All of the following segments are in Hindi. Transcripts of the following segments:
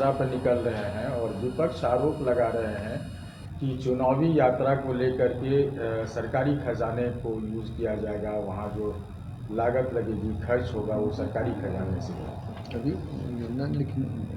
यात्रा पर निकल रहे हैं और विपक्ष आरोप लगा रहे हैं कि चुनावी यात्रा को लेकर के सरकारी खजाने को यूज़ किया जाएगा, वहाँ जो लागत लगेगी, खर्च होगा वो सरकारी खजाने से। अभी योजना देखिए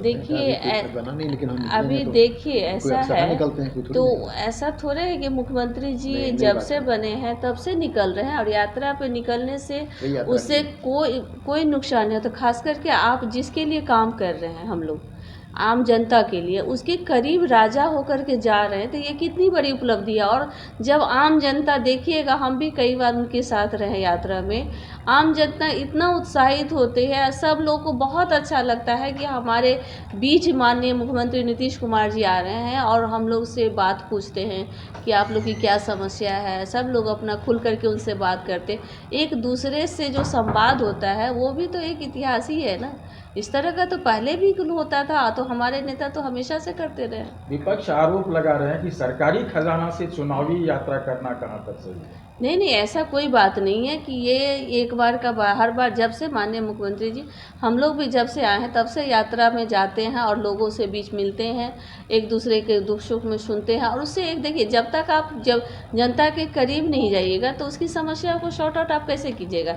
लेकिन हम अभी देखिए ऐसा है निकलते हैं तो ऐसा थोड़े है कि मुख्यमंत्री जी जब से बने हैं तब से निकल रहे हैं, और यात्रा पे निकलने से उससे कोई नुकसान नहीं होता। खास करके आप जिसके लिए काम कर रहे हैं, हम लोग आम जनता के लिए उसके करीब राजा होकर के जा रहे हैं, तो ये कितनी बड़ी उपलब्धि है। और जब आम जनता देखिएगा, हम भी कई बार उनके साथ रहे यात्रा में, आम जनता इतना उत्साहित होते हैं, सब लोगों को बहुत अच्छा लगता है कि हमारे बीच माननीय मुख्यमंत्री नीतीश कुमार जी आ रहे हैं और हम लोग से बात पूछते हैं कि आप लोग की क्या समस्या है। सब लोग अपना खुल करके उनसे बात करते, एक दूसरे से जो संवाद होता है वो भी तो एक इतिहास ही है ना। इस तरह का तो पहले भी होता था, तो हमारे नेता तो हमेशा से करते रहे। विपक्ष आरोप लगा रहे हैं कि सरकारी खजाना से चुनावी यात्रा करना कहाँ तक सही है। नहीं, ऐसा कोई बात नहीं है कि ये एक बार का, हर बार जब से माननीय मुख्यमंत्री जी, हम लोग भी जब से आए हैं तब से यात्रा में जाते हैं और लोगों से बीच मिलते हैं, एक दूसरे के दुख सुख में सुनते हैं। और उससे एक देखिए, जब तक आप जब जनता के करीब नहीं जाइएगा तो उसकी समस्या को शॉर्ट आउट आप कैसे कीजिएगा।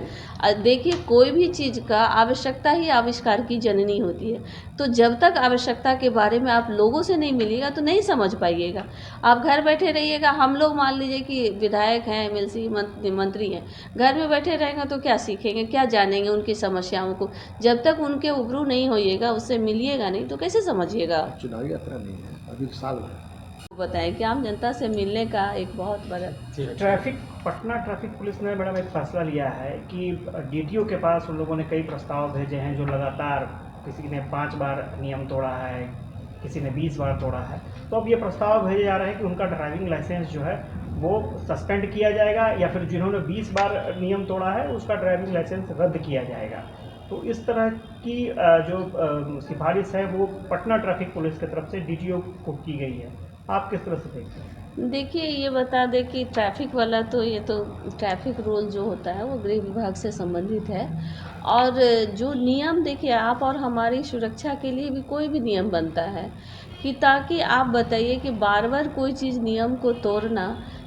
देखिए, कोई भी चीज़ का आवश्यकता ही आविष्कार की जननी होती है। तो जब तक आवश्यकता के बारे में आप लोगों से नहीं मिलिएगा तो नहीं समझ पाइएगा। आप घर बैठे रहिएगा, हम लोग मान लीजिए कि विधायक हैं, मंत्री हैं, घर में बैठे रहेंगे तो क्या सीखेंगे, क्या जानेंगे उनकी समस्याओं को। जब तक उनके उबरू नहीं होइएगा, उससे मिलिएगा नहीं तो कैसे समझिएगा। चुनावी यात्रा नहीं है, अभी साल भर बताएं कि आम जनता से मिलने का एक बहुत बड़ा पटना ट्रैफिक पुलिस ने मैडम एक फैसला लिया है कि डीटीओ के पास उन लोगों ने कई प्रस्ताव भेजे हैं, जो लगातार किसी ने 5 बार नियम तोड़ा है, किसी ने 20 बार तोड़ा है। तो अब ये प्रस्ताव भेजे जा रहे हैं कि उनका ड्राइविंग लाइसेंस जो है वो सस्पेंड किया जाएगा, या फिर जिन्होंने 20 बार नियम तोड़ा है उसका ड्राइविंग लाइसेंस रद्द किया जाएगा। तो इस तरह की जो सिफारिश है वो पटना ट्रैफिक पुलिस की तरफ से डीटीओ को की गई है। आप किस तरह से देखते हैं? देखिए, ये बता दें कि ट्रैफिक वाला तो ये तो ट्रैफिक रूल जो होता है वो गृह विभाग से संबंधित है। और जो नियम, देखिए, आप और हमारी सुरक्षा के लिए भी कोई भी नियम बनता है कि ताकि आप बताइए कि बार बार कोई चीज़ नियम को तोड़ना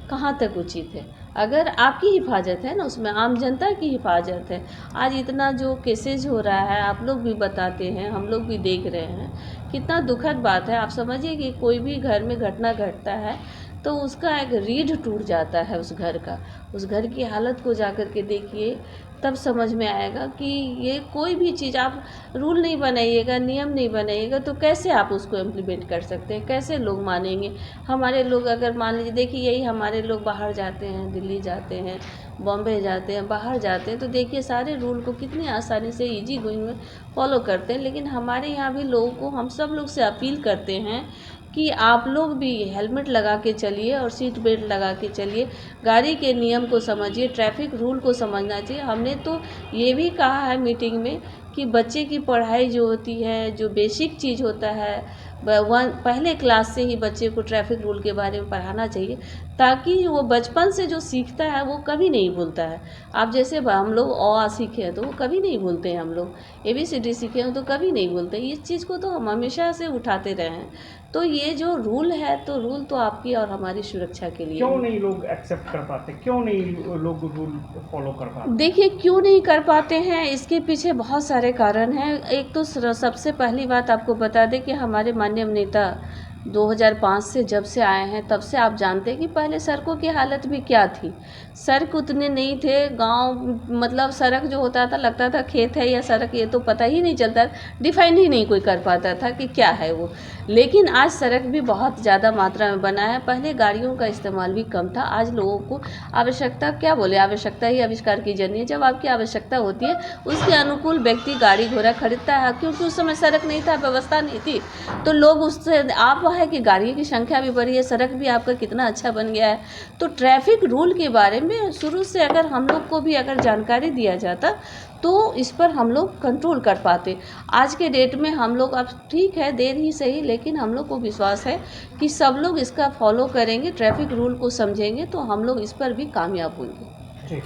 कहाँ तक उचित है। अगर आपकी हिफाजत है ना, उसमें आम जनता की हिफाजत है। आज इतना जो केसेज हो रहा है, आप लोग भी बताते हैं, हम लोग भी देख रहे हैं, कितना दुखद बात है। आप समझिए कि कोई भी घर में घटना घटता है तो उसका एक रीढ़ टूट जाता है उस घर का। उस घर की हालत को जाकर के देखिए, तब समझ में आएगा कि ये कोई भी चीज़ आप रूल नहीं बनाइएगा, नियम नहीं बनाइएगा तो कैसे आप उसको इम्प्लीमेंट कर सकते हैं, कैसे लोग मानेंगे। हमारे लोग अगर मान लीजिए, देखिए, यही हमारे लोग बाहर जाते हैं, दिल्ली जाते हैं, बॉम्बे जाते हैं, बाहर जाते हैं, तो देखिए सारे रूल को कितनी आसानी से ईजी गोइंग में फॉलो करते हैं। लेकिन हमारे यहाँ भी लोगों को, हम सब लोग से अपील करते हैं कि आप लोग भी हेलमेट लगा के चलिए और सीट बेल्ट लगा के चलिए, गाड़ी के नियम को समझिए, ट्रैफिक रूल को समझना चाहिए। हमने तो ये भी कहा है मीटिंग में कि बच्चे की पढ़ाई जो होती है, जो बेसिक चीज़ होता है, पहले क्लास से ही बच्चे को ट्रैफिक रूल के बारे में पढ़ाना चाहिए, ताकि वो बचपन से जो सीखता है वो कभी नहीं भूलता है। आप जैसे हम लोग अ आ सीखे हैं तो वो कभी नहीं भूलते हैं, हम लोग ABCD सीखे हैं तो कभी नहीं भूलते। इस चीज़ को तो हम हमेशा से उठाते रहे हैं। तो ये जो रूल है, तो रूल तो आपकी और हमारी सुरक्षा के लिए। क्यों नहीं लोग एक्सेप्ट कर पाते, क्यों नहीं लोग रूल फॉलो कर पाते? देखिए, क्यों नहीं कर पाते हैं, इसके पीछे बहुत सारे कारण हैं। एक तो सबसे पहली बात आपको बता दें कि हमारे माननीय नेता 2005 से जब से आए हैं तब से आप जानते हैं कि पहले सड़कों की हालत भी क्या थी। सड़क उतने नहीं थे, गांव मतलब सड़क जो होता था लगता था खेत है या सड़क, ये तो पता ही नहीं चलता, डिफाइन ही नहीं कोई कर पाता था कि क्या है वो। लेकिन आज सड़क भी बहुत ज़्यादा मात्रा में बना है। पहले गाड़ियों का इस्तेमाल भी कम था। आज लोगों को आवश्यकता, क्या बोले, आवश्यकता ही आविष्कार की जननी है। जब आपकी आवश्यकता होती है उसके अनुकूल व्यक्ति गाड़ी घोड़ा खरीदता है, क्योंकि उस समय सड़क नहीं था, व्यवस्था नहीं थी, तो लोग उससे, आप है कि गाड़ियों की संख्या भी बढ़ी है, सड़क भी आपका कितना अच्छा बन गया है। तो ट्रैफिक रूल के बारे में शुरू से अगर हम लोग को भी अगर जानकारी दिया जाता तो इस पर हम लोग कंट्रोल कर पाते। आज के डेट में हम लोग, अब ठीक है देर ही सही, लेकिन हम लोग को विश्वास है कि सब लोग इसका फॉलो करेंगे, ट्रैफिक रूल को समझेंगे तो हम लोग इस पर भी कामयाब होंगे।